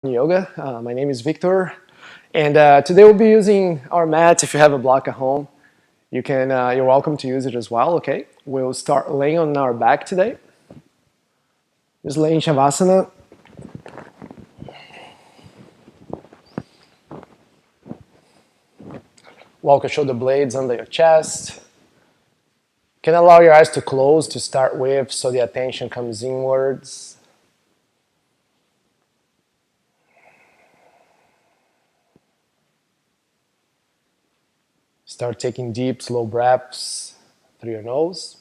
Yoga. My name is Victor, and today we'll be using our mat. If you have a block at home, you're welcome to use it as well. Okay, we'll start laying on our back today. Just laying shavasana. Walk your shoulder blades under your chest. You can allow your eyes to close to start with, so the attention comes inwards. Start taking deep, slow breaths through your nose.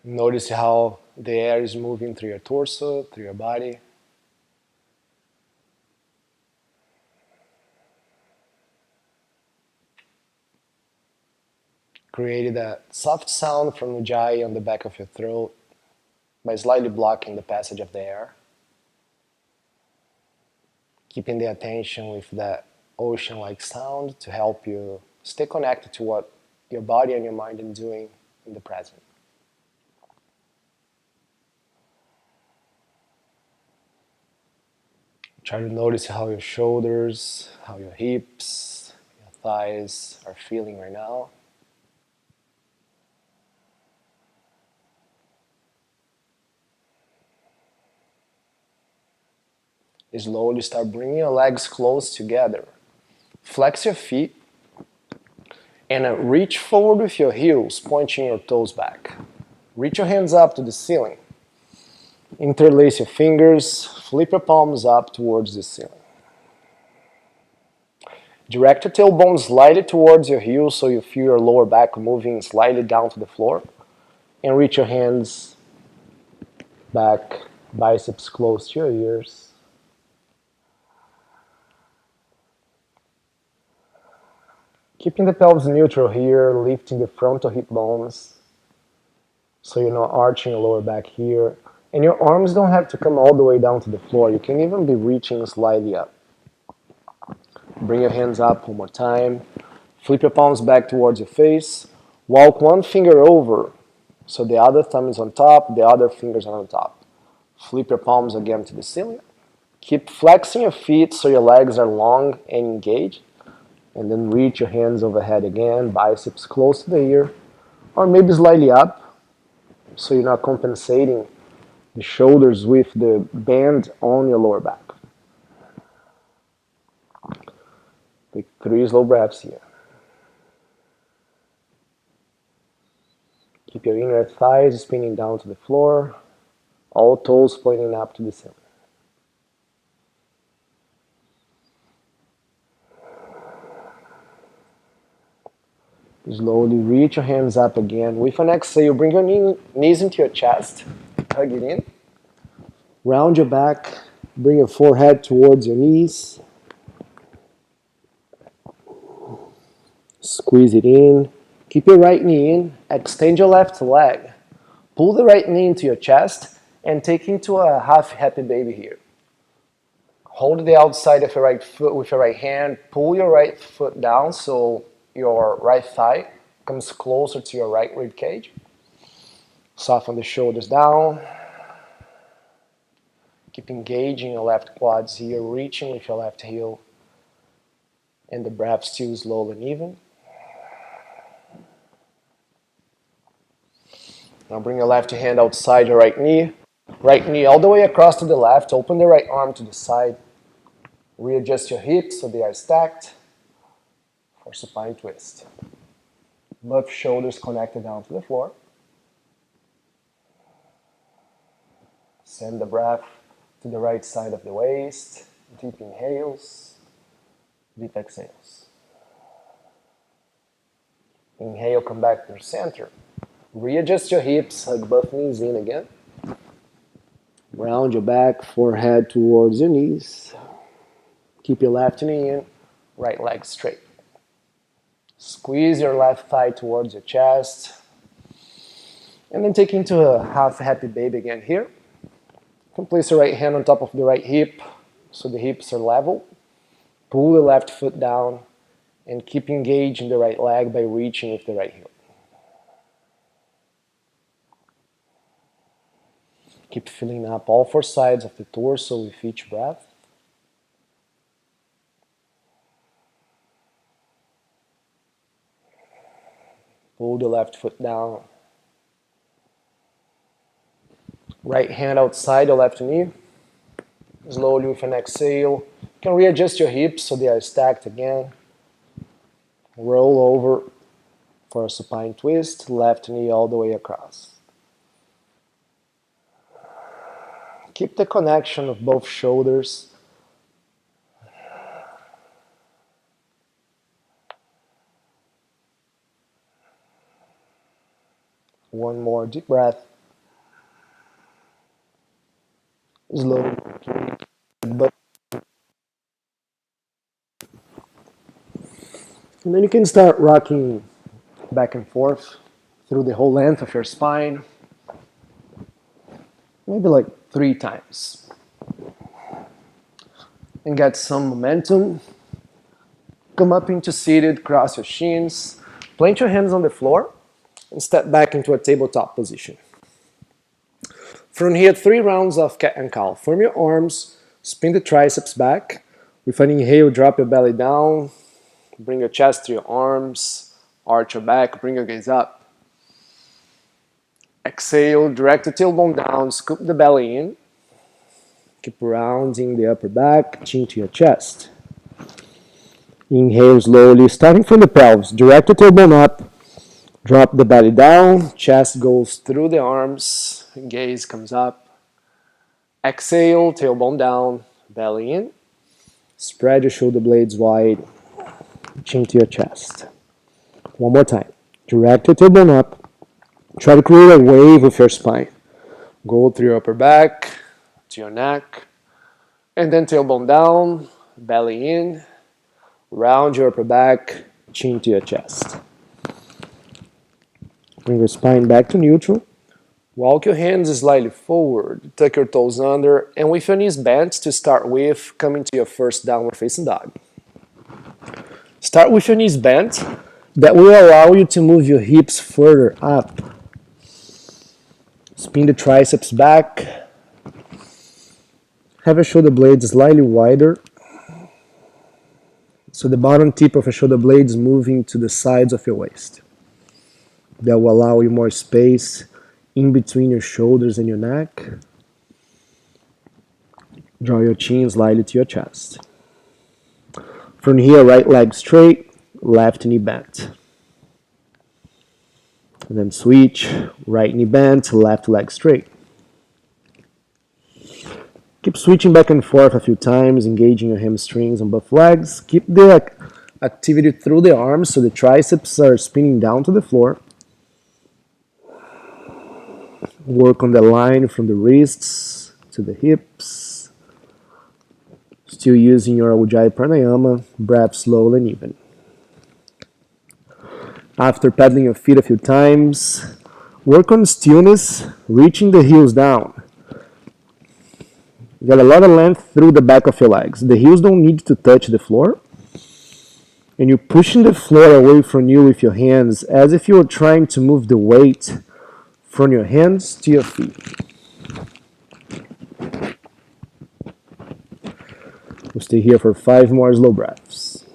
Notice how the air is moving through your torso, through your body. Created a soft sound from Ujjayi on the back of your throat by slightly blocking the passage of the air. Keeping the attention with that ocean-like sound to help you stay connected to what your body and your mind are doing in the present. Try to notice how your shoulders, how your hips, your thighs are feeling right now. Slowly start bringing your legs close together. Flex your feet and reach forward with your heels, pointing your toes back. Reach your hands up to the ceiling. Interlace your fingers, flip your palms up towards the ceiling. Direct your tailbone slightly towards your heels so you feel your lower back moving slightly down to the floor. And reach your hands back, biceps close to your ears. Keeping the pelvis neutral here, lifting the frontal hip bones so you're not arching your lower back here. And your arms don't have to come all the way down to the floor. You can even be reaching slightly up. Bring your hands up one more time. Flip your palms back towards your face. Walk one finger over so the other thumb is on top, the other fingers are on top. Flip your palms again to the ceiling. Keep flexing your feet so your legs are long and engaged. And then reach your hands overhead again, biceps close to the ear, or maybe slightly up, so you're not compensating the shoulders with the bend on your lower back. Take 3 slow breaths here. Keep your inner thighs spinning down to the floor, all toes pointing up to the ceiling. Slowly reach your hands up again. With an exhale, bring your knees into your chest. Hug it in. Round your back. Bring your forehead towards your knees. Squeeze it in. Keep your right knee in. Extend your left leg. Pull the right knee into your chest and take into a half happy baby here. Hold the outside of your right foot with your right hand. Pull your right foot down so your right thigh comes closer to your right rib cage. Soften the shoulders down. Keep engaging your left quads here, reaching with your left heel. And the breath still slow and even. Now bring your left hand outside your right knee. Right knee all the way across to the left. Open the right arm to the side. Readjust your hips so they are stacked for supine twist. Both shoulders connected down to the floor. Send the breath to the right side of the waist. Deep inhales, deep exhales. Inhale, come back to your center. Readjust your hips, hug both knees in again. Round your back, forehead towards your knees. Keep your left knee in, right leg straight. Squeeze your left thigh towards your chest. And then take into a half happy baby again here. You can place your right hand on top of the right hip so the hips are level. Pull the left foot down And keep engaging the right leg by reaching with the right heel. Keep filling up all four sides of the torso with each breath. Pull the left foot down. Right hand outside the left knee. Slowly with an exhale. You can readjust your hips so they are stacked again. Roll over for a supine twist. Left knee all the way across. Keep the connection of both shoulders. One more deep breath. Slowly. But and then you can start rocking back and forth through the whole length of your spine. Maybe like 3 times. And get some momentum. Come up into seated, cross your shins. Plant your hands on the floor and step back into a tabletop position. From here, 3 rounds of cat and cow. Form your arms, spin the triceps back. With an inhale, drop your belly down. Bring your chest to your arms. Arch your back, bring your gaze up. Exhale, direct the tailbone down, scoop the belly in. Keep rounding the upper back, chin to your chest. Inhale slowly, starting from the pelvis. Direct the tailbone up. Drop the belly down, chest goes through the arms, gaze comes up. Exhale, tailbone down, belly in. Spread your shoulder blades wide, chin to your chest. One more time. Direct your tailbone up. Try to create a wave with your spine. Go through your upper back, to your neck. And then tailbone down, belly in. Round your upper back, chin to your chest. Bring your spine back to neutral. Walk your hands slightly forward. Tuck your toes under. And with your knees bent to start with, come into your first downward facing dog. Start with your knees bent. That will allow you to move your hips further up. Spin the triceps back. Have your shoulder blades slightly wider. So the bottom tip of your shoulder blades moving to the sides of your waist. That will allow you more space in between your shoulders and your neck. Draw your chin slightly to your chest. From here, right leg straight, left knee bent. And then switch, right knee bent, left leg straight. Keep switching back and forth a few times, engaging your hamstrings on both legs. Keep the activity through the arms so the triceps are spinning down to the floor. Work on the line from the wrists to the hips. Still using your Ujjayi Pranayama, breath slow and even. After pedaling your feet a few times, work on stillness, reaching the heels down. You got a lot of length through the back of your legs. The heels don't need to touch the floor. And you're pushing the floor away from you with your hands as if you were trying to move the weight from your hands to your feet. We'll stay here for 5 more slow breaths.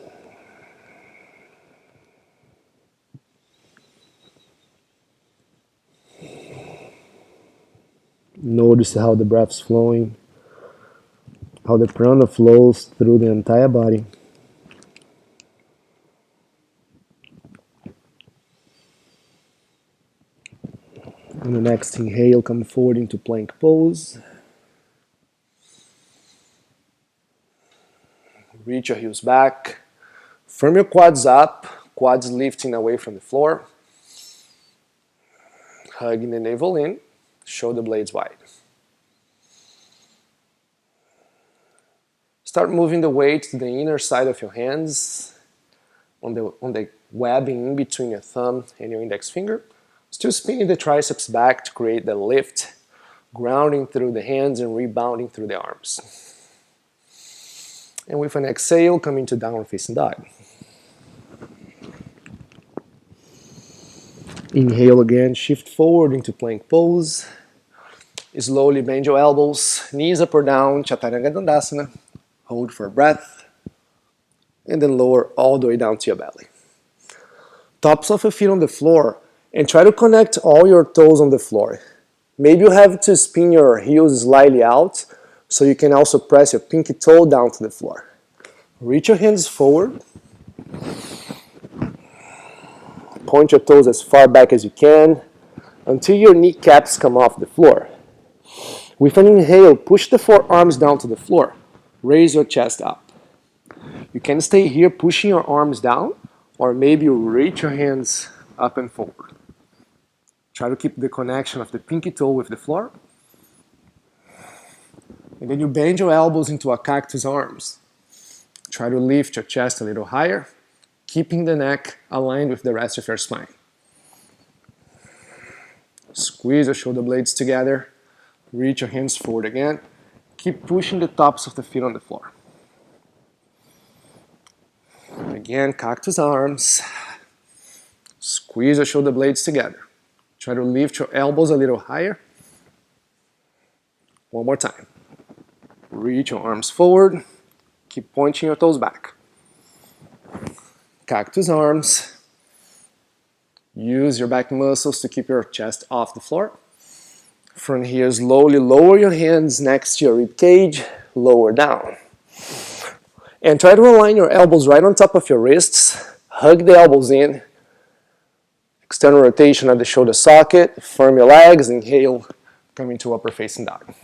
Notice how the breath's flowing, how the prana flows through the entire body. On the next inhale, come forward into plank pose. Reach your heels back. Firm your quads up, quads lifting away from the floor. Hugging the navel in, shoulder blades wide. Start moving the weight to the inner side of your hands, on the webbing in between your thumb and your index finger. Still spinning the triceps back to create the lift, grounding through the hands and rebounding through the arms. And with an exhale, come into downward facing dog. Inhale again, shift forward into plank pose. Slowly bend your elbows, knees up or down, Chaturanga Dandasana. Hold for a breath. And then lower all the way down to your belly. Tops of your feet on the floor, and try to connect all your toes on the floor. Maybe you have to spin your heels slightly out, so you can also press your pinky toe down to the floor. Reach your hands forward. Point your toes as far back as you can until your kneecaps come off the floor. With an inhale, push the forearms down to the floor. Raise your chest up. You can stay here pushing your arms down, or maybe you reach your hands up and forward. Try to keep the connection of the pinky toe with the floor. And then you bend your elbows into a cactus arms. Try to lift your chest a little higher, keeping the neck aligned with the rest of your spine. Squeeze your shoulder blades together. Reach your hands forward again. Keep pushing the tops of the feet on the floor. Again, cactus arms. Squeeze your shoulder blades together. Try to lift your elbows a little higher. One more time. Reach your arms forward. Keep pointing your toes back. Cactus arms. Use your back muscles to keep your chest off the floor. From here, slowly lower your hands next to your rib cage, lower down. And try to align your elbows right on top of your wrists. Hug the elbows in. External rotation at the shoulder socket. Firm your legs. Inhale, come into upper facing dog.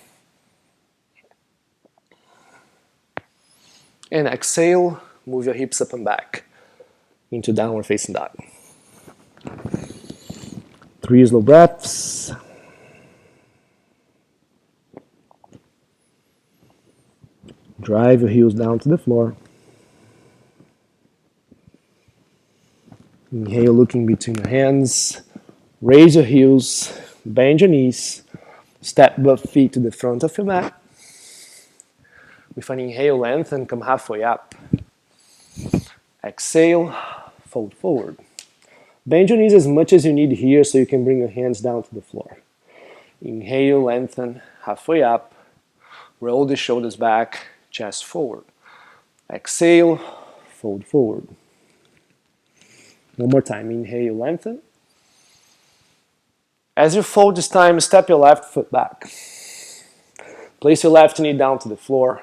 And exhale, move your hips up and back into downward facing dog. 3 slow breaths. Drive your heels down to the floor. Inhale, looking between your hands. Raise your heels, bend your knees. Step both feet to the front of your mat. With an inhale, lengthen, come halfway up. Exhale, fold forward. Bend your knees as much as you need here so you can bring your hands down to the floor. Inhale, lengthen, halfway up. Roll the shoulders back, chest forward. Exhale, fold forward. One more time. Inhale, lengthen. As you fold this time, step your left foot back. Place your left knee down to the floor.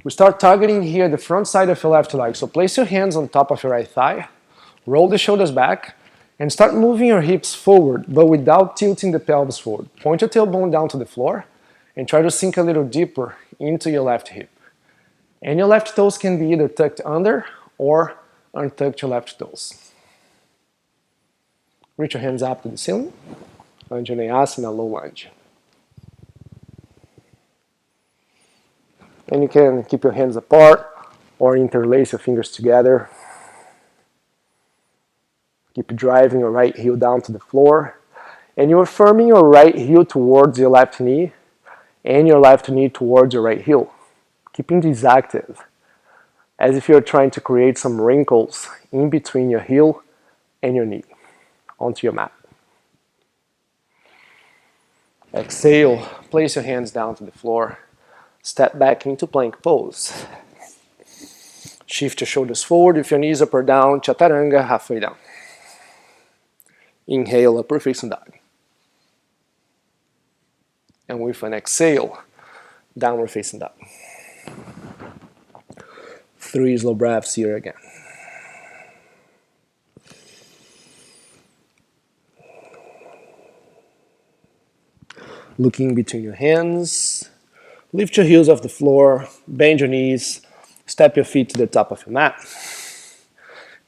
We start targeting here the front side of your left leg. So place your hands on top of your right thigh. Roll the shoulders back. And start moving your hips forward, but without tilting the pelvis forward. Point your tailbone down to the floor. And try to sink a little deeper into your left hip. And your left toes can be either tucked under or untucked your left toes. Reach your hands up to the ceiling. Anjaneyasana, low lunge. And you can keep your hands apart or interlace your fingers together. Keep driving your right heel down to the floor. And you're firming your right heel towards your left knee and your left knee towards your right heel. Keeping these active, as if you're trying to create some wrinkles in between your heel and your knee onto your mat. Exhale, place your hands down to the floor. Step back into plank pose. Shift your shoulders forward with your knees up or down, Chaturanga, halfway down. Inhale, upper facing dog. And with an exhale, downward facing dog. 3 slow breaths here again. Looking between your hands. Lift your heels off the floor. Bend your knees. Step your feet to the top of your mat.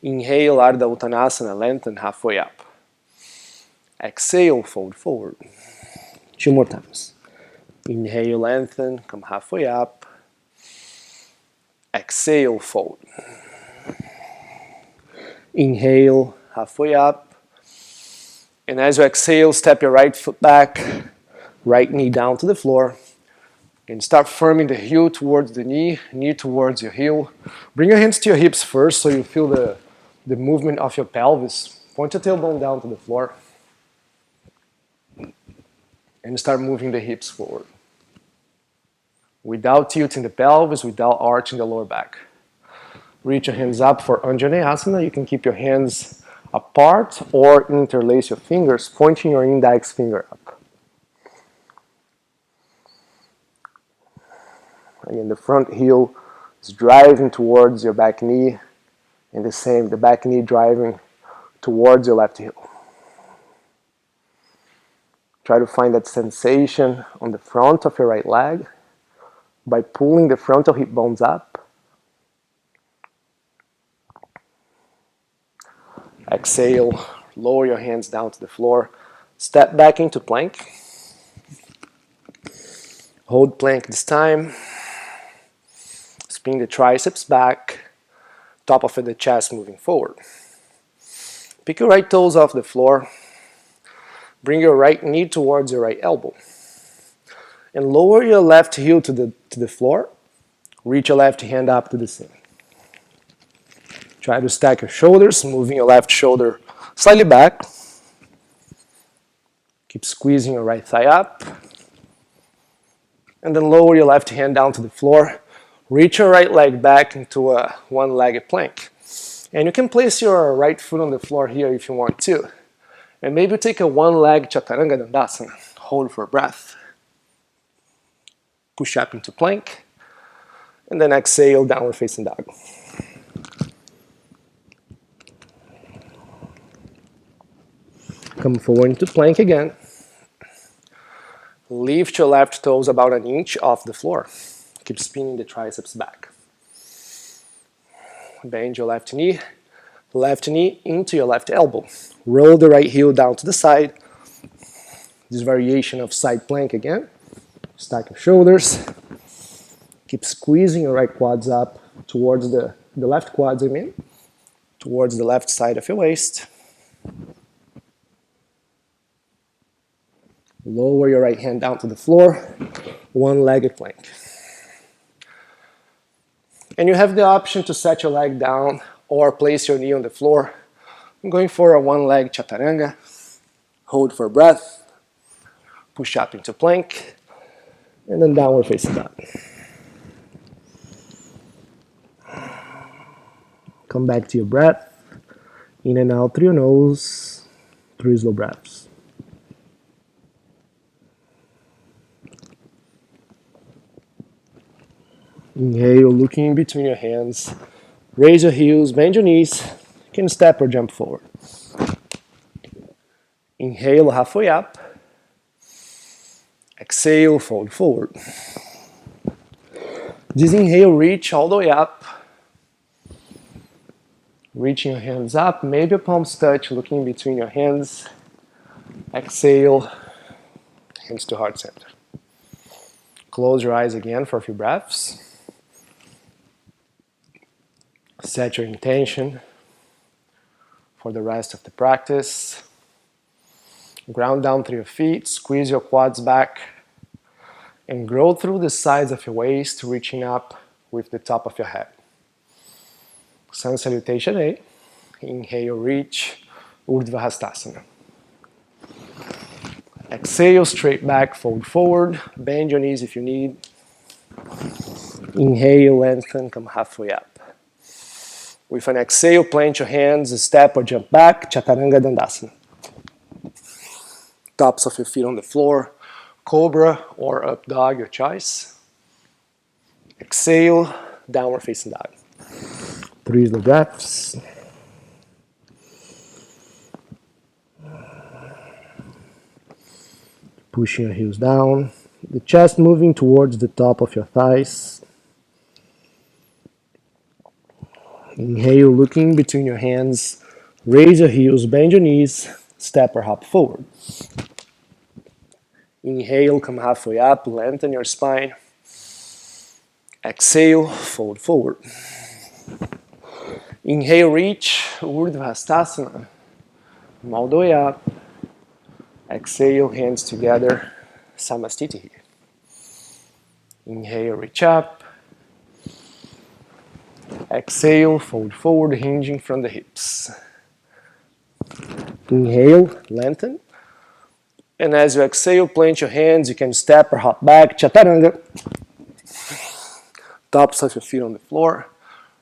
Inhale, Ardha Uttanasana, lengthen halfway up. Exhale, fold forward. 2 more times. Inhale, lengthen, come halfway up. Exhale, fold. Inhale, halfway up. And as you exhale, step your right foot back, right knee down to the floor. And start firming the heel towards the knee, knee towards your heel. Bring your hands to your hips first so you feel the movement of your pelvis. Point your tailbone down to the floor. And start moving the hips forward. Without tilting the pelvis, without arching the lower back. Reach your hands up for Anjaneyasana. You can keep your hands apart or interlace your fingers, pointing your index finger up. Again, the front heel is driving towards your back knee, and the same, the back knee driving towards your left heel. Try to find that sensation on the front of your right leg by pulling the frontal hip bones up. Exhale, lower your hands down to the floor. Step back into plank. Hold plank this time. Spin the triceps back. Top of the chest moving forward. Pick your right toes off the floor. Bring your right knee towards your right elbow. And lower your left heel to the floor. Reach your left hand up to the ceiling. Try to stack your shoulders, moving your left shoulder slightly back. Keep squeezing your right thigh up. And then lower your left hand down to the floor. Reach your right leg back into a one-legged plank. And you can place your right foot on the floor here if you want to. And maybe take a one-leg chaturanga dandasana. Hold for breath. Push up into plank. And then exhale, downward facing dog. Come forward into plank again. Lift your left toes about an inch off the floor. Keep spinning the triceps back. Bend your left knee into your left elbow. Roll the right heel down to the side. This variation of side plank again. Stack your shoulders. Keep squeezing your right quads up towards the left quads, towards the left side of your waist. Lower your right hand down to the floor, one-legged plank. And you have the option to set your leg down or place your knee on the floor. I'm going for a one-leg chaturanga. Hold for breath. Push up into plank. And then downward facing dog. Come back to your breath. In and out through your nose. 3 slow breaths. Inhale, looking in between your hands. Raise your heels, bend your knees. You can step or jump forward. Inhale, halfway up. Exhale, fold forward. This inhale, reach all the way up. Reaching your hands up, maybe your palms touch, looking in between your hands. Exhale, hands to heart center. Close your eyes again for a few breaths. Set your intention for the rest of the practice. Ground down through your feet, squeeze your quads back, and grow through the sides of your waist, reaching up with the top of your head. Sun Salutation A. Inhale, reach, Urdhva Hastasana. Exhale, straight back, fold forward, bend your knees if you need. Inhale, lengthen, come halfway up. With an exhale, plant your hands, step or jump back, Chaturanga Dandasana. Tops of your feet on the floor, Cobra or Up Dog, your choice. Exhale, Downward Facing Dog. 3 slow breaths. Pushing your heels down, the chest moving towards the top of your thighs. Inhale, looking between your hands, raise your heels, bend your knees, step or hop forward. Inhale, come halfway up, lengthen your spine. Exhale, fold forward. Inhale, reach, Urdhva Hastasana. Come all the way up. Exhale, hands together, Samastiti here. Inhale, reach up. Exhale, fold forward, hinging from the hips. Inhale, lengthen. And as you exhale, plant your hands. You can step or hop back. Chaturanga. Tops of your feet on the floor.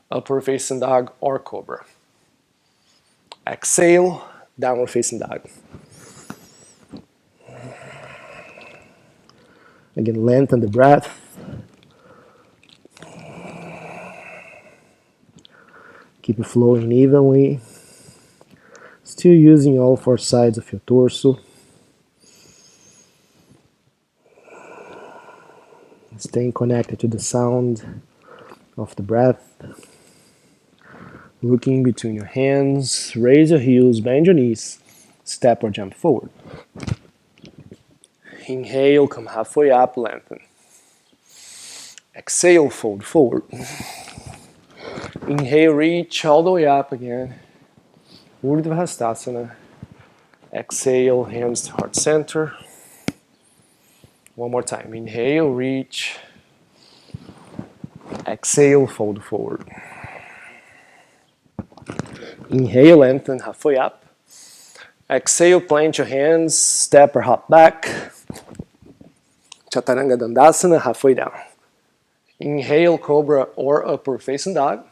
Upward facing dog or cobra. Exhale, downward facing dog. Again, lengthen the breath. Keep it flowing evenly. Still using all four sides of your torso. Staying connected to the sound of the breath. Looking between your hands, raise your heels, bend your knees, step or jump forward. Inhale, come halfway up, lengthen. Exhale, fold forward. Inhale, reach all the way up again. Urdhva Hastasana. Exhale, hands to heart center. One more time. Inhale, reach. Exhale, fold forward. Inhale, lengthen, halfway up. Exhale, plant your hands, step or hop back. Chaturanga Dandasana, halfway down. Inhale, cobra or upward facing dog.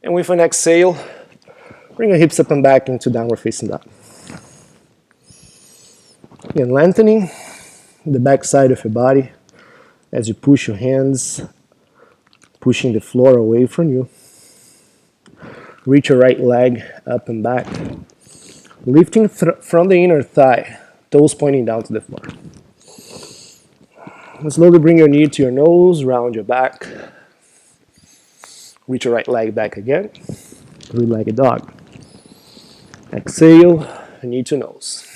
And with an exhale, bring your hips up and back into downward facing dog. Again, lengthening the back side of your body as you push your hands, pushing the floor away from you. Reach your right leg up and back. Lifting from the inner thigh, toes pointing down to the floor. And slowly bring your knee to your nose, round your back. Reach your right leg back again. Three-legged dog. Exhale, knee to nose.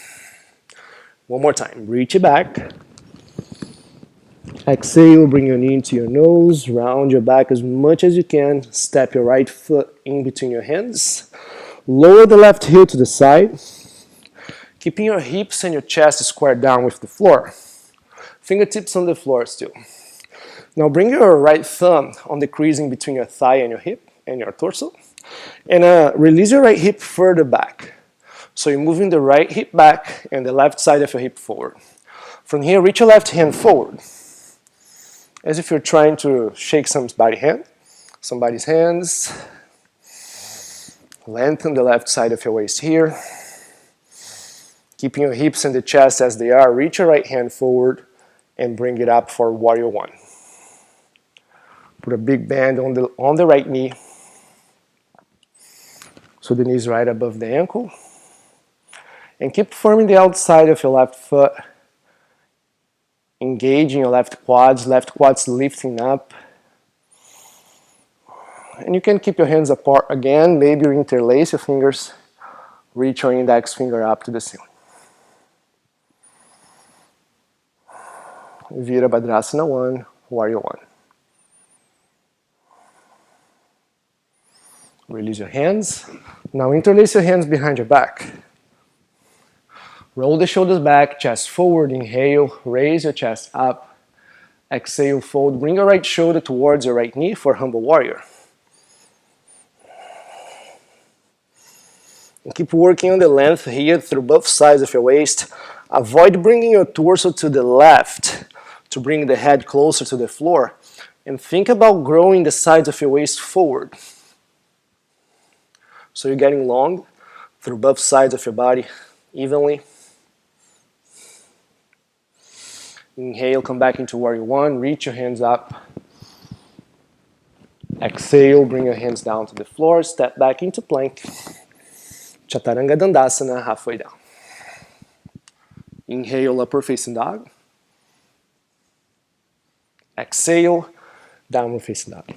One more time, reach it back. Exhale, bring your knee into your nose, round your back as much as you can. Step your right foot in between your hands. Lower the left heel to the side. Keeping your hips and your chest squared down with the floor. Fingertips on the floor still. Now bring your right thumb on the crease in between your thigh and your hip and your torso. And release your right hip further back. So you're moving the right hip back and the left side of your hip forward. From here, reach your left hand forward. As if you're trying to shake somebody's hands. Lengthen the left side of your waist here. Keeping your hips and the chest as they are, reach your right hand forward and bring it up for warrior one. Put a big bend on the right knee. So the knee is right above the ankle. And keep firming the outside of your left foot. Engaging your left quads lifting up. And you can keep your hands apart again. Maybe you interlace your fingers. Reach your index finger up to the ceiling. Virabhadrasana 1, warrior 1. Release your hands. Now interlace your hands behind your back. Roll the shoulders back, chest forward, inhale, raise your chest up. Exhale, fold, bring your right shoulder towards your right knee for humble warrior. And keep working on the length here through both sides of your waist. Avoid bringing your torso to the left to bring the head closer to the floor. And think about growing the sides of your waist forward. So you're getting long through both sides of your body evenly. Inhale, come back into warrior one, reach your hands up. Exhale, bring your hands down to the floor, step back into plank. Chaturanga Dandasana, halfway down. Inhale, upward facing dog. Exhale, downward facing dog.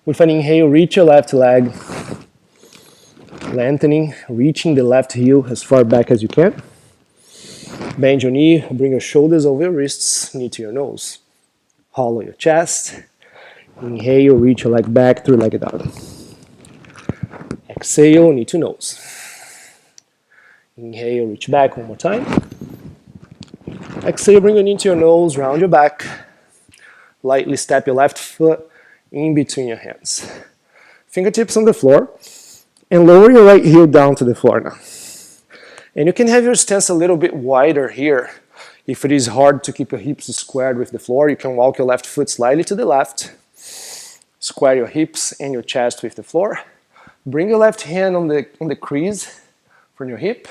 With an inhale, reach your left leg. Lengthening, reaching the left heel as far back as you can. Bend your knee, bring your shoulders over your wrists, knee to your nose. Hollow your chest. Inhale, reach your leg back, three-legged dog. Exhale, knee to nose. Inhale, reach back one more time. Exhale, bring your knee to your nose, round your back. Lightly step your left foot in between your hands. Fingertips on the floor. And lower your right heel down to the floor now. And you can have your stance a little bit wider here. If it is hard to keep your hips squared with the floor, you can walk your left foot slightly to the left, square your hips and your chest with the floor. Bring your left hand on the crease from your hip,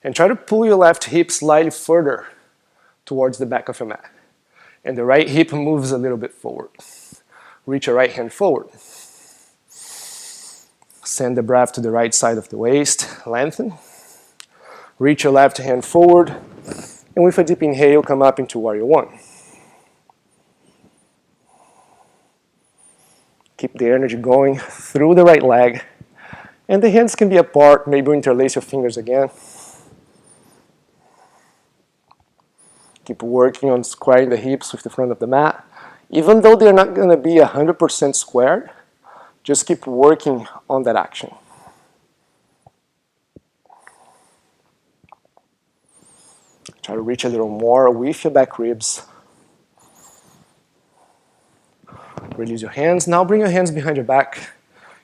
and try to pull your left hip slightly further towards the back of your mat. And the right hip moves a little bit forward. Reach your right hand forward. Send the breath to the right side of the waist, lengthen. Reach your left hand forward, and with a deep inhale, come up into Warrior One. Keep the energy going through the right leg, and the hands can be apart, maybe interlace your fingers again. Keep working on squaring the hips with the front of the mat. Even though they're not going to be 100% squared, just keep working on that action. Try to reach a little more with your back ribs. Release your hands. Now bring your hands behind your back.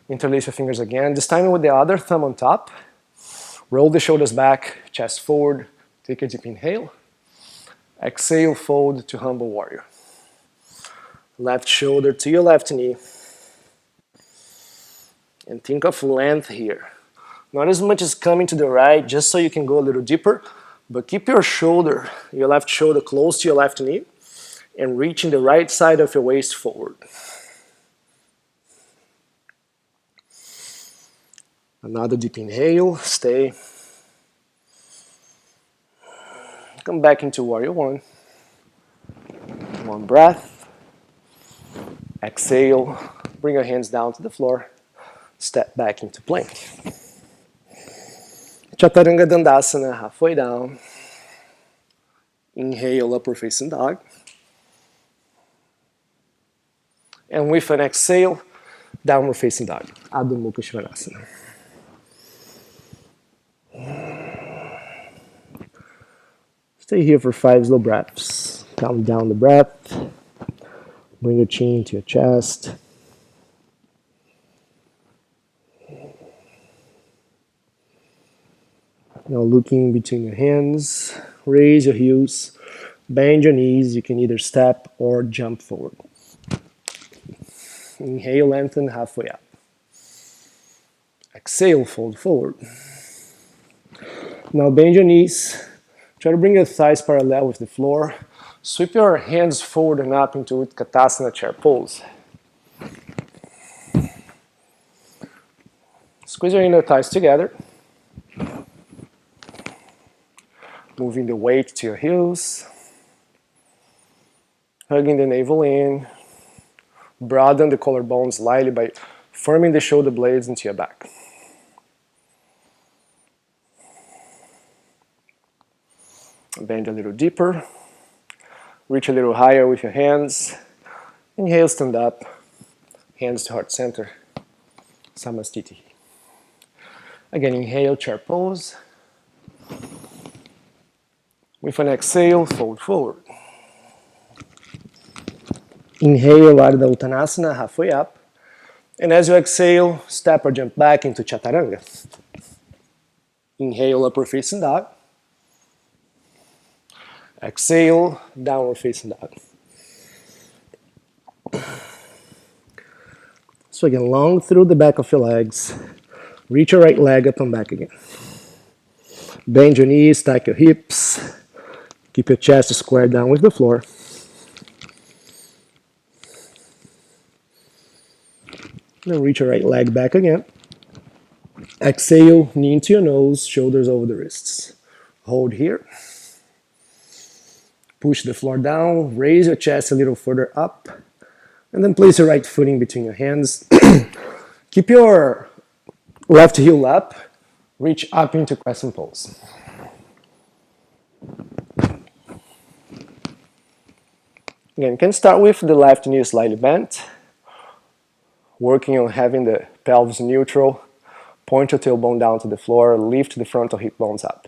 Interlace your fingers again. This time with the other thumb on top. Roll the shoulders back, chest forward. Take a deep inhale. Exhale, fold to Humble Warrior. Left shoulder to your left knee. And think of length here. Not as much as coming to the right, just so you can go a little deeper, but keep your shoulder, your left shoulder close to your left knee, and reaching the right side of your waist forward. Another deep inhale, stay. Come back into Warrior One. One breath. Exhale, bring your hands down to the floor. Step back into plank. Chaturanga Dandasana, halfway down. Inhale, upward facing dog. And with an exhale, downward facing dog, Adho Mukha Svanasana. Stay here for 5 slow breaths. Count down the breath. Bring your chin to your chest. Now looking between your hands, raise your heels, bend your knees. You can either step or jump forward. Inhale, lengthen halfway up. Exhale, fold forward. Now bend your knees. Try to bring your thighs parallel with the floor. Sweep your hands forward and up into Utkatasana chair pose. Squeeze your inner thighs together. Moving the weight to your heels. Hugging the navel in. Broaden the collarbone slightly by firming the shoulder blades into your back. Bend a little deeper. Reach a little higher with your hands. Inhale, stand up. Hands to heart center. Samastiti. Again, inhale, chair pose. With an exhale, fold forward. Inhale, Ardha Uttanasana, halfway up. And as you exhale, step or jump back into Chaturanga. Inhale, upward facing dog. Exhale, downward facing dog. So again, long through the back of your legs. Reach your right leg up and back again. Bend your knees, stack your hips. Keep your chest squared down with the floor. Then reach your right leg back again. Exhale, knee into your nose, shoulders over the wrists. Hold here. Push the floor down, raise your chest a little further up, and then place your right foot in between your hands. Keep your left heel up, reach up into Crescent pose. Again, you can start with the left knee slightly bent, working on having the pelvis neutral. Point your tailbone down to the floor, lift the frontal hip bones up.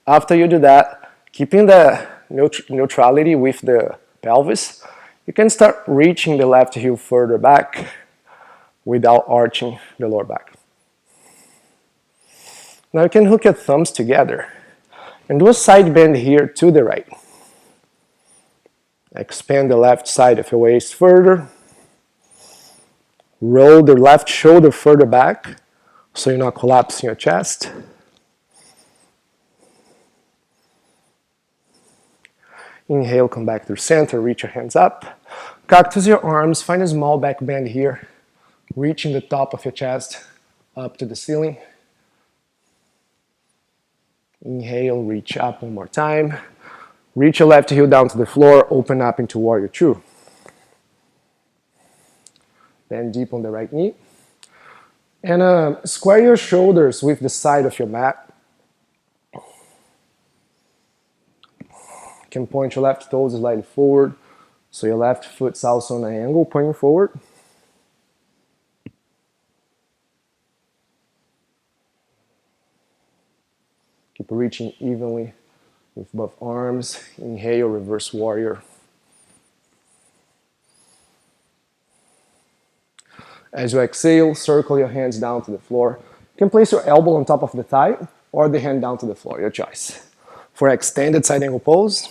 After you do that, keeping the neutrality with the pelvis, you can start reaching the left heel further back without arching the lower back. Now you can hook your thumbs together and do a side bend here to the right. Expand the left side of your waist further. Roll the left shoulder further back so you're not collapsing your chest. Inhale, come back to center, reach your hands up. Cactus your arms, find a small back bend here, reaching the top of your chest up to the ceiling. Inhale, reach up one more time. Reach your left heel down to the floor, open up into Warrior Two. Bend deep on the right knee. And square your shoulders with the side of your mat. You can point your left toes slightly forward, so your left foot's also on an angle, pointing forward. Keep reaching evenly with both arms. Inhale, reverse warrior. As you exhale, circle your hands down to the floor. You can place your elbow on top of the thigh or the hand down to the floor, your choice. For extended side angle pose,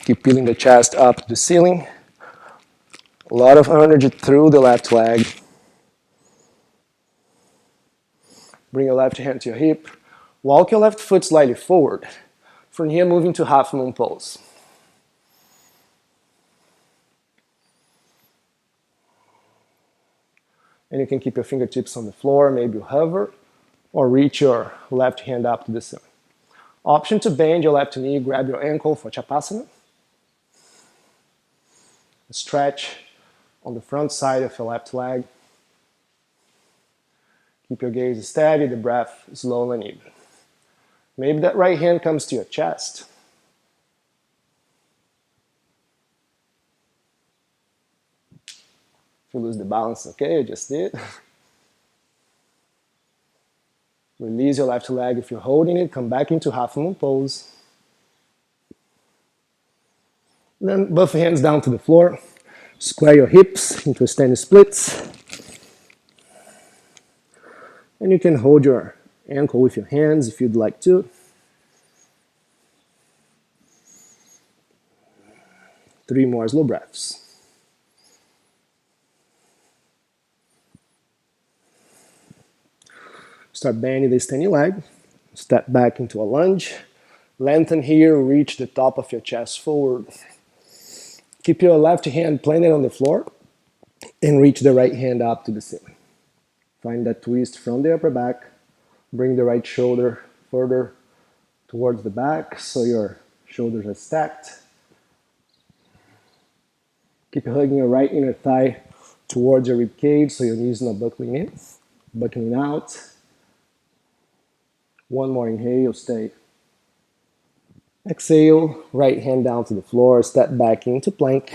keep peeling the chest up to the ceiling. A lot of energy through the left leg. Bring your left hand to your hip. Walk your left foot slightly forward. From here, move into half moon pose. And you can keep your fingertips on the floor, maybe you hover, or reach your left hand up to the ceiling. Option to bend your left knee, grab your ankle for Chapasana. Stretch on the front side of your left leg. Keep your gaze steady, the breath slow and even. Maybe that right hand comes to your chest. If you lose the balance, okay, I just did. Release your left leg if you're holding it, come back into half moon pose. Then both hands down to the floor. Square your hips into standing splits. And you can hold your ankle with your hands if you'd like to. Three more slow breaths. Start bending the standing leg. Step back into a lunge. Lengthen here, reach the top of your chest forward. Keep your left hand planted on the floor and reach the right hand up to the ceiling. Find that twist from the upper back. Bring the right shoulder further towards the back so your shoulders are stacked. Keep hugging your right inner thigh towards your rib cage so your knees not buckling in, buckling out. One more inhale, stay. Exhale, right hand down to the floor, step back into plank.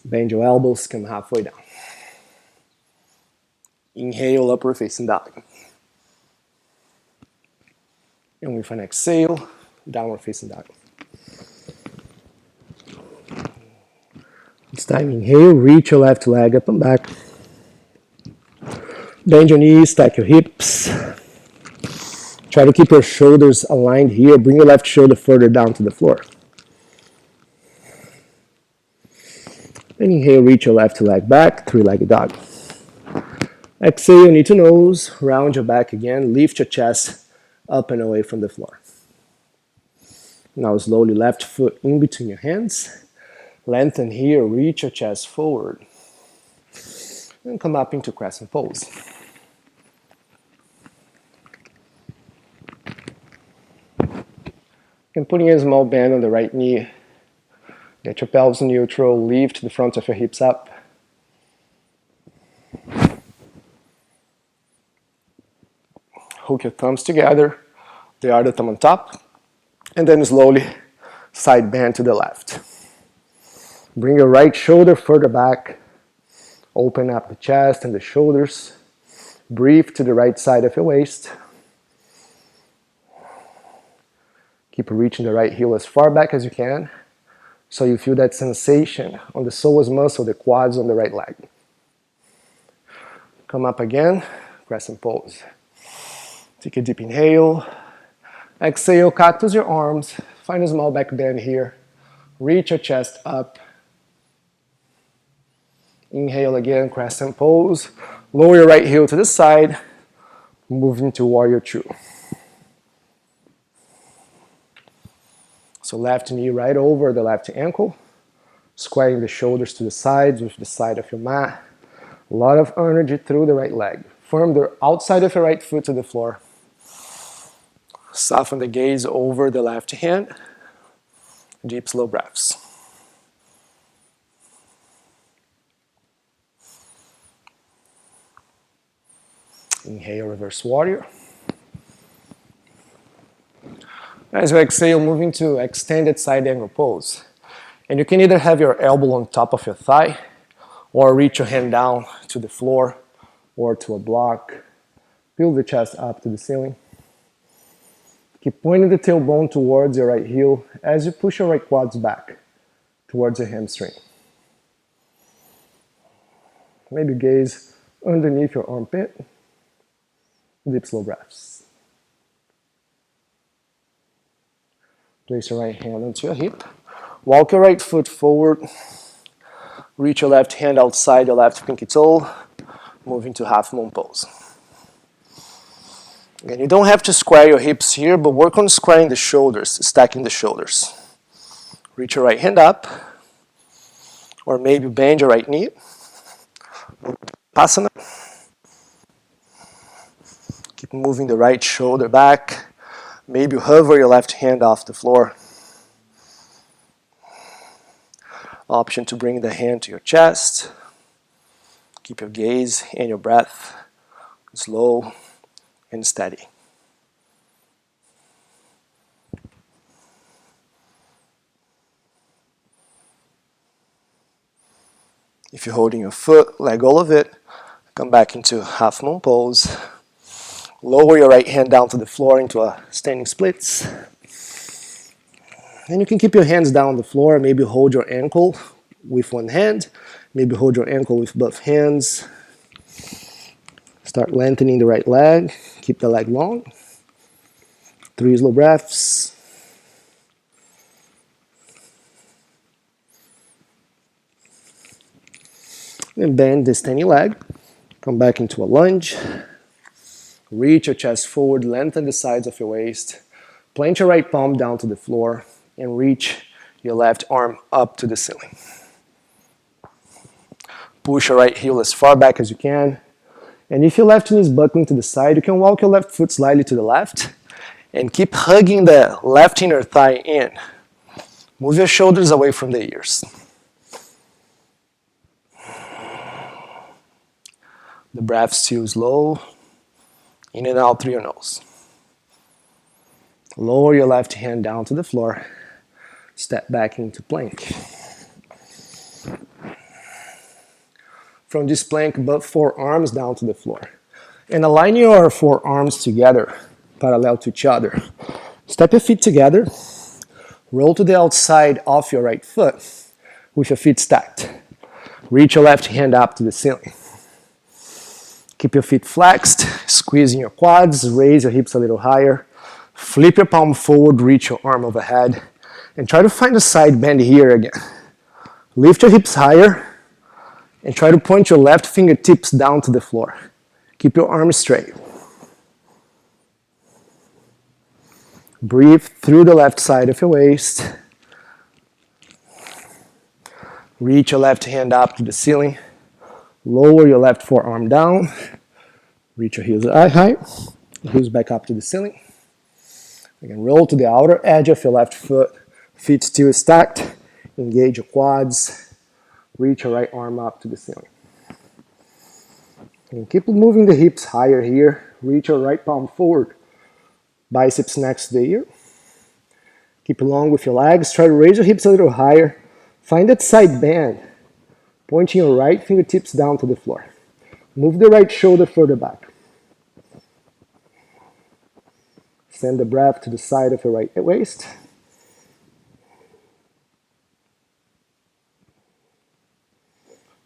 Bend your elbows, come halfway down. Inhale, upward facing dog. And with an exhale, downward facing dog. This time, inhale, reach your left leg up and back. Bend your knees, stack your hips. Try to keep your shoulders aligned here. Bring your left shoulder further down to the floor. And inhale, reach your left leg back, three-legged dog. Exhale, knee to nose, round your back again, lift your chest up and away from the floor. Now slowly left foot in between your hands. Lengthen here, reach your chest forward. And come up into Crescent pose. And putting a small bend on the right knee. Get your pelvis neutral, lift the front of your hips up. Hook your thumbs together, the other thumb on top, and then slowly side bend to the left. Bring your right shoulder further back, open up the chest and the shoulders, breathe to the right side of your waist. Keep reaching the right heel as far back as you can, so you feel that sensation on the psoas muscle, the quads on the right leg. Come up again, crescent pose. Take a deep inhale. Exhale, cactus your arms. Find a small back bend here. Reach your chest up. Inhale again, crescent pose. Lower your right heel to the side. Move into warrior two. So left knee right over the left ankle. Squaring the shoulders to the sides with the side of your mat. A lot of energy through the right leg. Firm the outside of your right foot to the floor. Soften the gaze over the left hand. Deep, slow breaths. Inhale, reverse warrior. As you exhale, move into extended side angle pose. And you can either have your elbow on top of your thigh or reach your hand down to the floor or to a block. Peel the chest up to the ceiling. Keep pointing the tailbone towards your right heel as you push your right quads back towards your hamstring. Maybe gaze underneath your armpit. Deep, slow breaths. Place your right hand onto your hip. Walk your right foot forward. Reach your left hand outside your left pinky toe. Move into half moon pose. Again, you don't have to square your hips here, but work on squaring the shoulders, stacking the shoulders. Reach your right hand up, or maybe bend your right knee. Asana. Keep moving the right shoulder back. Maybe hover your left hand off the floor. Option to bring the hand to your chest. Keep your gaze and your breath slow and steady. If you're holding your foot, let go of it. Come back into half moon pose. Lower your right hand down to the floor into a standing splits. And you can keep your hands down on the floor. Maybe hold your ankle with one hand. Maybe hold your ankle with both hands. Start lengthening the right leg. Keep the leg long. 3 slow breaths. And bend the standing leg. Come back into a lunge. Reach your chest forward, lengthen the sides of your waist. Plant your right palm down to the floor and reach your left arm up to the ceiling. Push your right heel as far back as you can. And if your left knee is buckling to the side, you can walk your left foot slightly to the left and keep hugging the left inner thigh in. Move your shoulders away from the ears. The breath still slow. In and out through your nose. Lower your left hand down to the floor. Step back into plank. From this plank, both forearms down to the floor. And align your forearms together, parallel to each other. Step your feet together. Roll to the outside of your right foot with your feet stacked. Reach your left hand up to the ceiling. Keep your feet flexed, squeezing your quads, raise your hips a little higher. Flip your palm forward, reach your arm overhead. And try to find a side bend here again. Lift your hips higher and try to point your left fingertips down to the floor. Keep your arms straight. Breathe through the left side of your waist. Reach your left hand up to the ceiling. Lower your left forearm down. Reach your heels eye height. Heels back up to the ceiling. Again, roll to the outer edge of your left foot. Feet still stacked. Engage your quads. Reach your right arm up to the ceiling. And keep moving the hips higher here. Reach your right palm forward. Biceps next to the ear. Keep along with your legs. Try to raise your hips a little higher. Find that side bend. Pointing your right fingertips down to the floor. Move the right shoulder further back. Send the breath to the side of your right waist.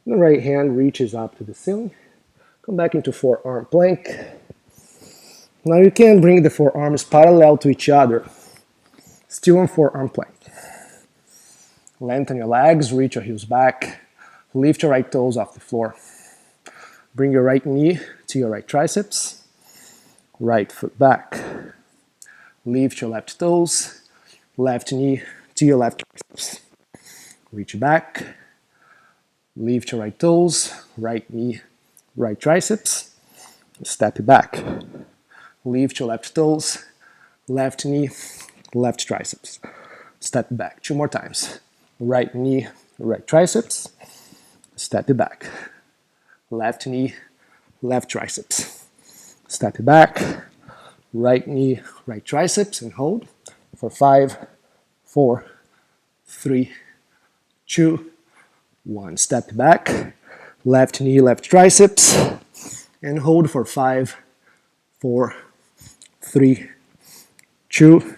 The right hand reaches up to the ceiling. Come back into forearm plank. Now you can bring the forearms parallel to each other, still on forearm plank. Lengthen your legs, reach your heels back, lift your right toes off the floor. Bring your right knee to your right triceps, right foot back. Lift your left toes, left knee to your left triceps. Reach back, lift your right toes, right knee, right triceps, step back. Lift your left toes, left knee, left triceps. Step back. 2 more times. Right knee, right triceps. Step back. Left knee, left triceps. Step back. Right knee, right triceps, and hold for 5, 4, 3, 2, 1. Step back. Left knee, left triceps, and hold for 5, 4, 3, 2,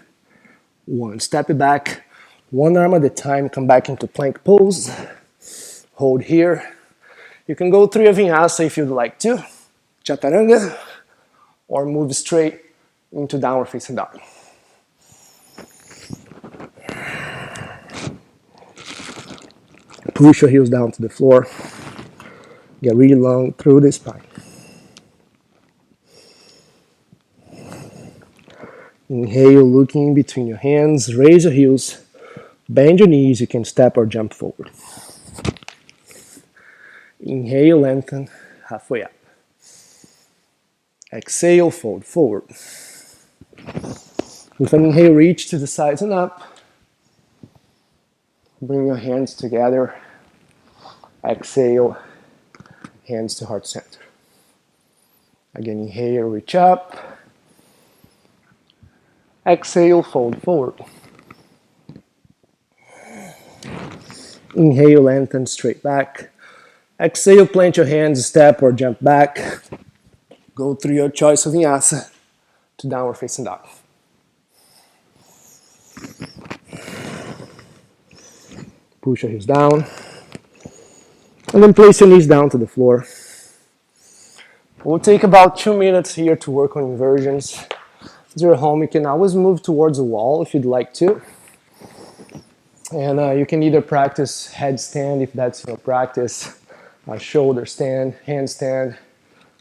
1. Step it back. One arm at a time. Come back into plank pose. Hold here. You can go through a vinyasa if you'd like to. Chaturanga. Or move straight into downward facing dog. Push your heels down to the floor. Get really long through the spine. Inhale, looking between your hands. Raise your heels. Bend your knees. You can step or jump forward. Inhale, lengthen, halfway up. Exhale, fold forward. With an inhale, reach to the sides and up. Bring your hands together. Exhale, hands to heart center. Again, inhale, reach up. Exhale, fold forward. Inhale, lengthen, straight back. Exhale, plant your hands, step or jump back. Go through your choice of vinyasa to downward facing dog. Push your hips down. And then place your knees down to the floor. We'll take about 2 minutes here to work on inversions. As you're home, you can always move towards the wall if you'd like to. And you can either practice headstand if that's your practice, shoulder stand, handstand,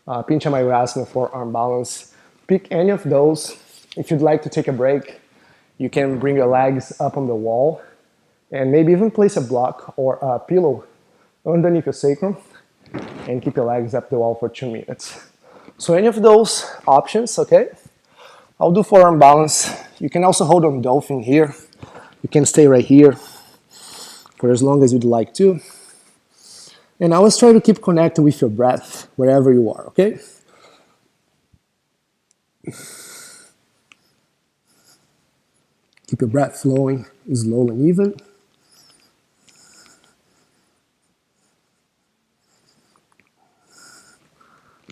pincha mayurasana, forearm balance. Pick any of those. If you'd like to take a break, you can bring your legs up on the wall and maybe even place a block or a pillow underneath your sacrum and keep your legs up the wall for 2 minutes. So any of those options, okay? I'll do forearm balance. You can also hold on dolphin here. You can stay right here for as long as you'd like to. And always try to keep connected with your breath wherever you are, okay? Keep your breath flowing slow and even.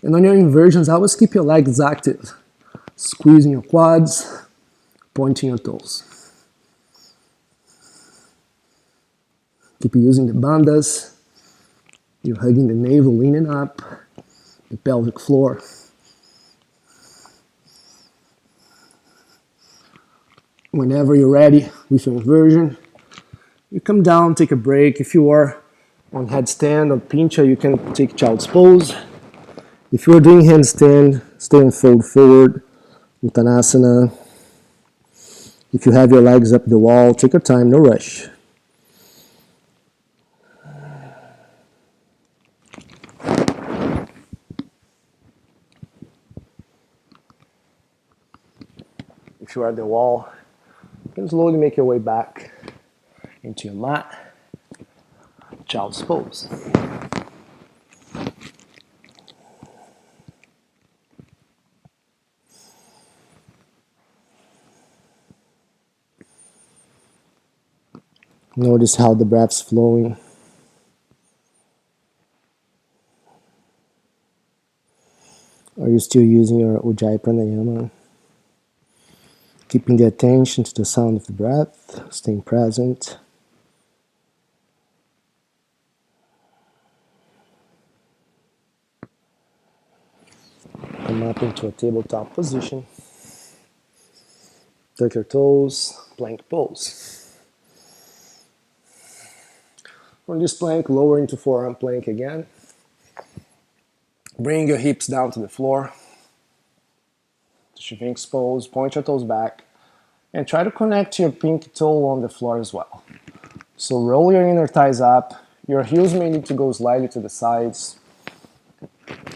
And on your inversions, always keep your legs active. Squeezing your quads, pointing your toes. Keep using the bandhas. You're hugging the navel, leaning up, the pelvic floor. Whenever you're ready with your inversion, you come down, take a break. If you are on headstand or pincha, you can take child's pose. If you're doing handstand, stay on fold forward, uttanasana. If you have your legs up the wall, take your time, no rush. If you are at the wall, you can slowly make your way back into your mat, child's pose. Notice how the breath's flowing. Are you still using your Ujjayi Pranayama? Keeping the attention to the sound of the breath, staying present. Come up into a tabletop position. Tuck your toes, plank pose. From this plank, lower into forearm plank again. Bring your hips down to the floor. Sphinx pose, point your toes back, and try to connect your pinky toe on the floor as well. So roll your inner thighs up. Your heels may need to go slightly to the sides.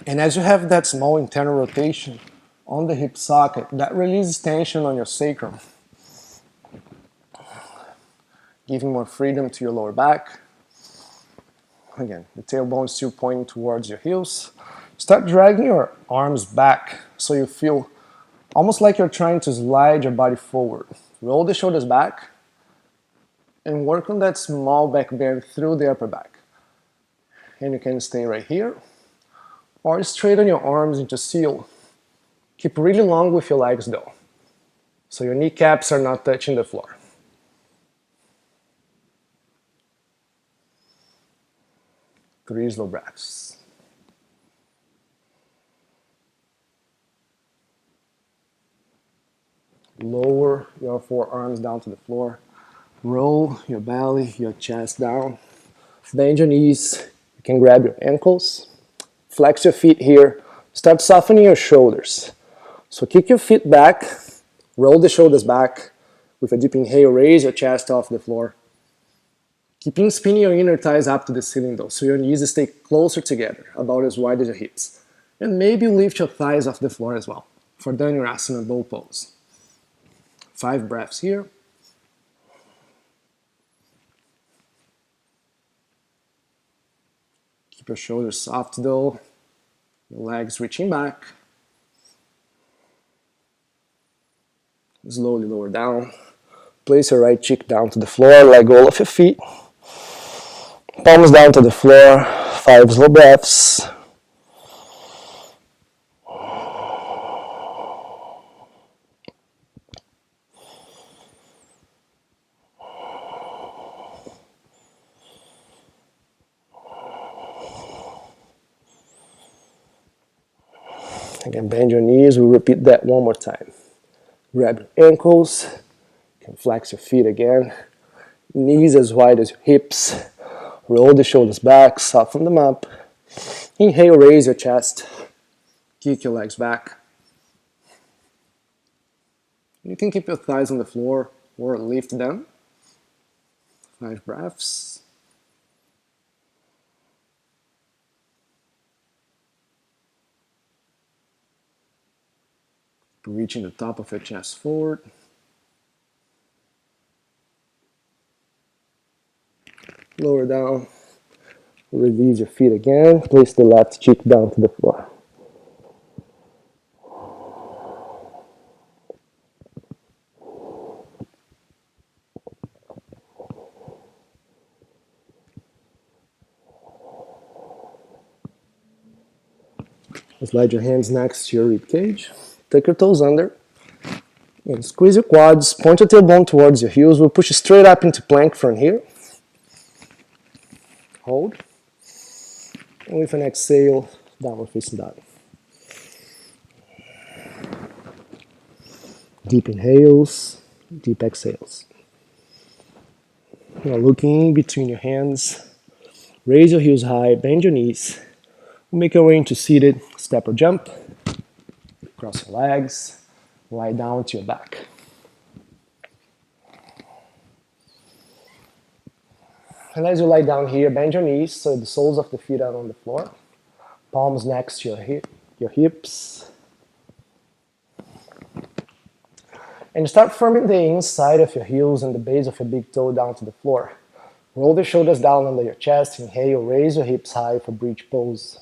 And as you have that small internal rotation on the hip socket, that releases tension on your sacrum, giving more freedom to your lower back. Again, the tailbone is still pointing towards your heels. Start dragging your arms back so you feel almost like you're trying to slide your body forward. Roll the shoulders back and work on that small back bend through the upper back. And you can stay right here or straighten your arms into seal. Keep really long with your legs though, so your kneecaps are not touching the floor. Three slow breaths. Lower your forearms down to the floor. Roll your belly, your chest down. Bend your knees. You can grab your ankles. Flex your feet here. Start softening your shoulders. So kick your feet back. Roll the shoulders back. With a deep inhale, raise your chest off the floor. Keeping spinning your inner thighs up to the ceiling though, so your knees stay closer together, about as wide as your hips. And maybe lift your thighs off the floor as well, for Dhanurasana bow pose. 5 breaths here. Keep your shoulders soft though, your legs reaching back. Slowly lower down. Place your right cheek down to the floor, let go of your feet. Palms down to the floor, 5 slow breaths. Again, bend your knees. We'll repeat that one more time. Grab your ankles. You can flex your feet again. Knees as wide as your hips. Roll the shoulders back, soften them up. Inhale, raise your chest. Kick your legs back. You can keep your thighs on the floor or lift them. 5 breaths. Reaching the top of your chest forward. Lower down. Release your feet again. Place the left cheek down to the floor. Slide your hands next to your rib cage. Tuck your toes under. And squeeze your quads. Point your tailbone towards your heels. We'll push straight up into plank from here. Hold. And with an exhale, downward facing dog. Deep inhales, deep exhales. Now looking in between your hands. Raise your heels high, bend your knees. Make your way into seated step or jump. Cross your legs, lie down to your back. And as you lie down here, bend your knees so the soles of the feet are on the floor. Palms next to your hips. And start firming the inside of your heels and the base of your big toe down to the floor. Roll the shoulders down under your chest. Inhale, raise your hips high for bridge pose.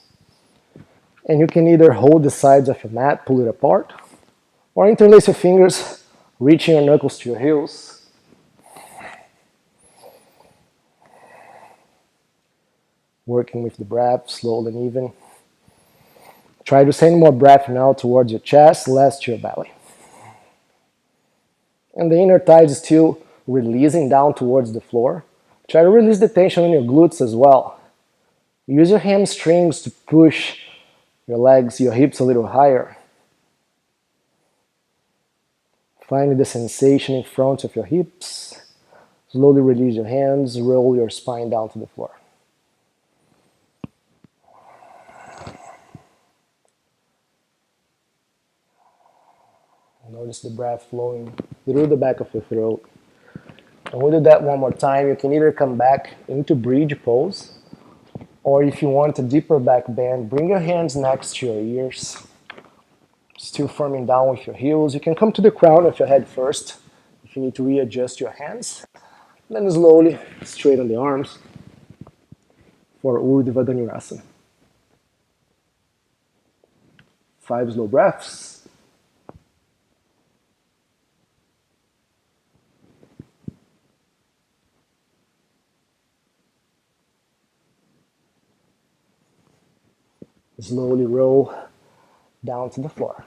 And you can either hold the sides of your mat, pull it apart, or interlace your fingers, reaching your knuckles to your heels. Working with the breath, slow and even. Try to send more breath now towards your chest, less to your belly. And the inner thighs is still releasing down towards the floor. Try to release the tension on your glutes as well. Use your hamstrings to push your legs, your hips a little higher. Find the sensation in front of your hips. Slowly release your hands, roll your spine down to the floor. Notice the breath flowing through the back of your throat. And we'll do that one more time. You can either come back into bridge pose, or if you want a deeper back bend, bring your hands next to your ears. Still firming down with your heels. You can come to the crown of your head first if you need to readjust your hands. Then slowly straighten the arms for Urdhva Dhanurasana. 5 slow breaths. Slowly roll down to the floor.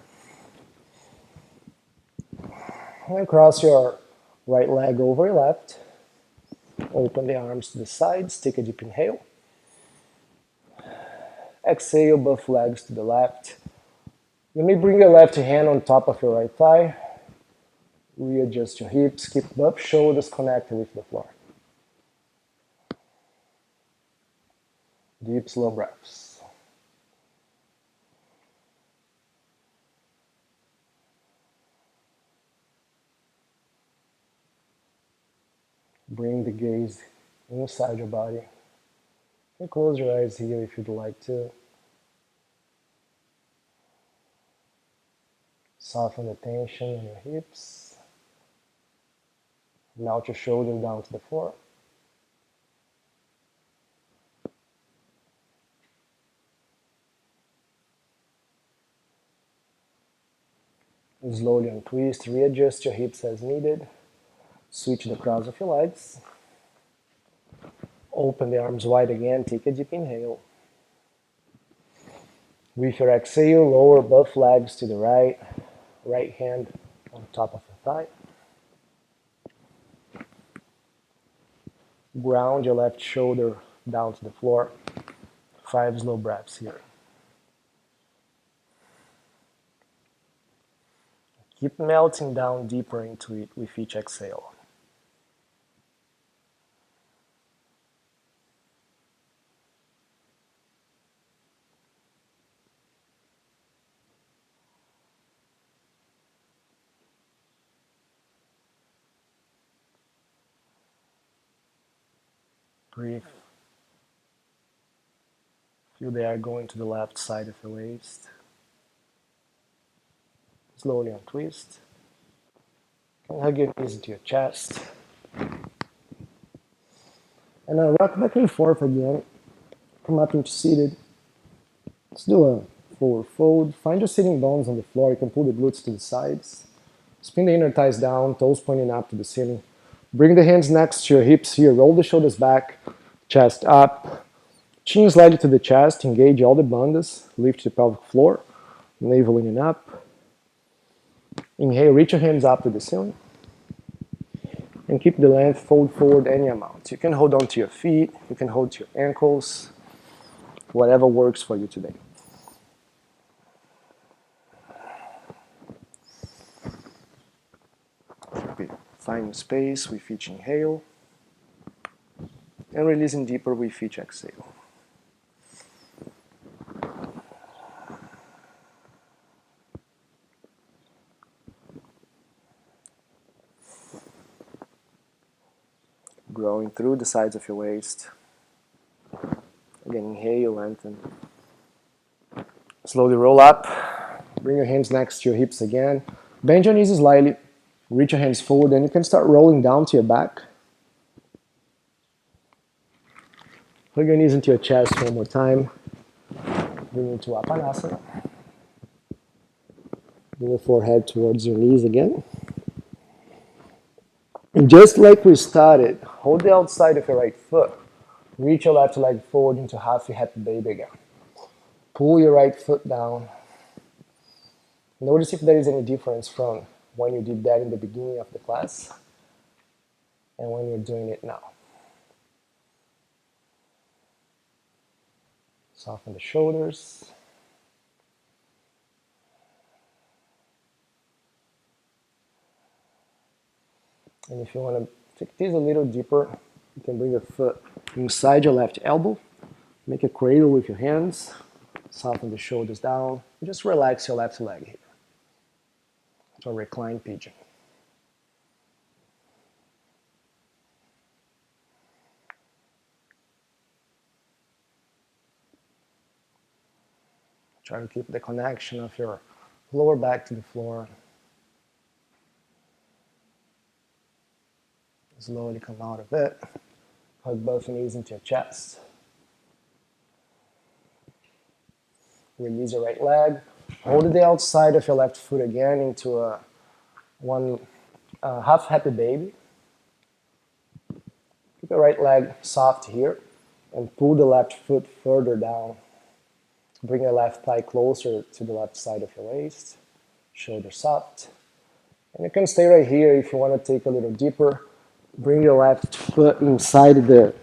And cross your right leg over your left. Open the arms to the sides. Take a deep inhale. Exhale, both legs to the left. You may bring your left hand on top of your right thigh. Readjust your hips. Keep both shoulders connected with the floor. Deep, slow breaths. Bring the gaze inside your body. And close your eyes here if you'd like to. Soften the tension in your hips. Melt your shoulders down to the floor. Slowly untwist, readjust your hips as needed. Switch the cross of your legs. Open the arms wide again, take a deep inhale. With your exhale, lower both legs to the right. Right hand on top of the thigh. Ground your left shoulder down to the floor. 5 slow breaths here. Keep melting down deeper into it with each exhale. Breathe. Feel the air going to the left side of the waist. Slowly untwist. And hug your knees into your chest. And now rock back and forth again. Come up into seated. Let's do a forward fold. Find your sitting bones on the floor. You can pull the glutes to the sides. Spin the inner thighs down, toes pointing up to the ceiling. Bring the hands next to your hips here. Roll the shoulders back, chest up. Chin slightly to the chest. Engage all the bandhas. Lift the pelvic floor. Navel in and up. Inhale, reach your hands up to the ceiling. And keep the length, fold forward any amount. You can hold on to your feet. You can hold to your ankles. Whatever works for you today. Finding space with each inhale. And releasing deeper with each exhale. Growing through the sides of your waist. Again, inhale, lengthen. Slowly roll up. Bring your hands next to your hips again. Bend your knees slightly. Reach your hands forward, and you can start rolling down to your back. Hug your knees into your chest one more time. Bring you to Apanasana. Bring your forehead towards your knees again. And just like we started, hold the outside of your right foot. Reach your left leg forward into half your happy baby again. Pull your right foot down. Notice if there is any difference from when you did that in the beginning of the class and when you're doing it now. Soften the shoulders. And if you want to take this a little deeper, you can bring your foot inside your left elbow, make a cradle with your hands, soften the shoulders down, and just relax your left leg here. To a reclined pigeon. Try to keep the connection of your lower back to the floor. Slowly come out of it. Hug both knees into your chest. Release your right leg. Hold the outside of your left foot again into a half happy baby. Keep your right leg soft here and pull the left foot further down. Bring your left thigh closer to the left side of your waist. Shoulder soft. And you can stay right here if you want to take a little deeper. Bring your left foot inside the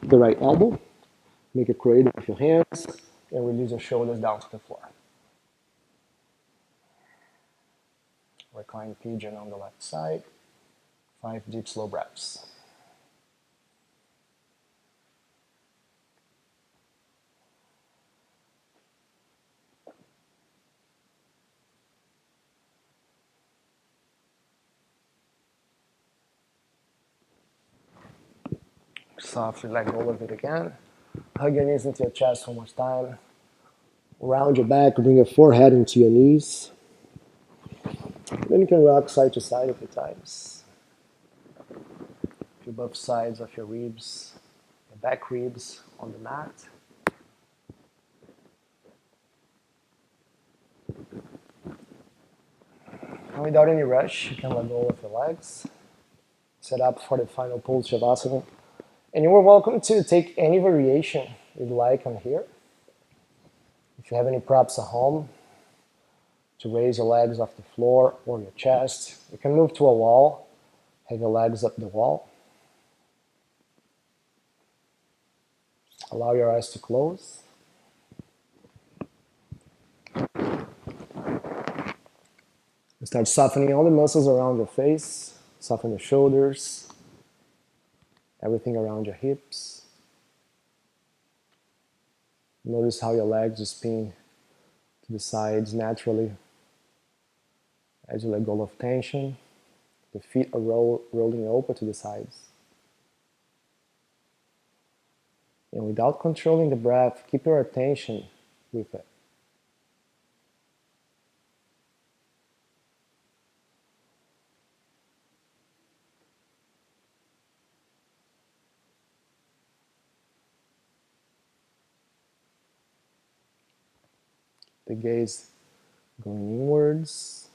right elbow. Make a cradle with your hands and release your shoulders down to the floor. Recline pigeon on the left side. 5 deep, slow breaths. Softly let go of it again. Hug your knees into your chest one more time. Round your back, bring your forehead into your knees. Then you can rock side to side a few times. Feel both sides of your ribs, your back ribs on the mat. And without any rush, you can let go of your legs. Set up for the final pose, shavasana. And you are welcome to take any variation you'd like on here. If you have any props at home, to raise your legs off the floor or your chest, you can move to a wall, have your legs up the wall. Allow your eyes to close. Start softening all the muscles around your face. Soften your shoulders, everything around your hips. Notice how your legs just spin to the sides naturally as you let go of tension. The feet are rolling open to the sides. And without controlling the breath, keep your attention with it. The gaze going inwards.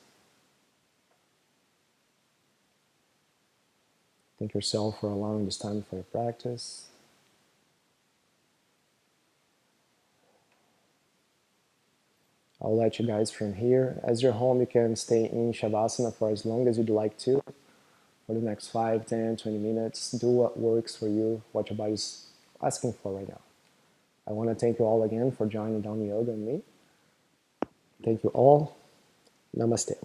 Thank yourself for allowing this time for your practice. I'll let you guys from here. As you're home, you can stay in shavasana for as long as you'd like to. For the next 5, 10, 20 minutes. Do what works for you, what your body's asking for right now. I want to thank you all again for joining Down Yoga and me. Thank you all. Namaste.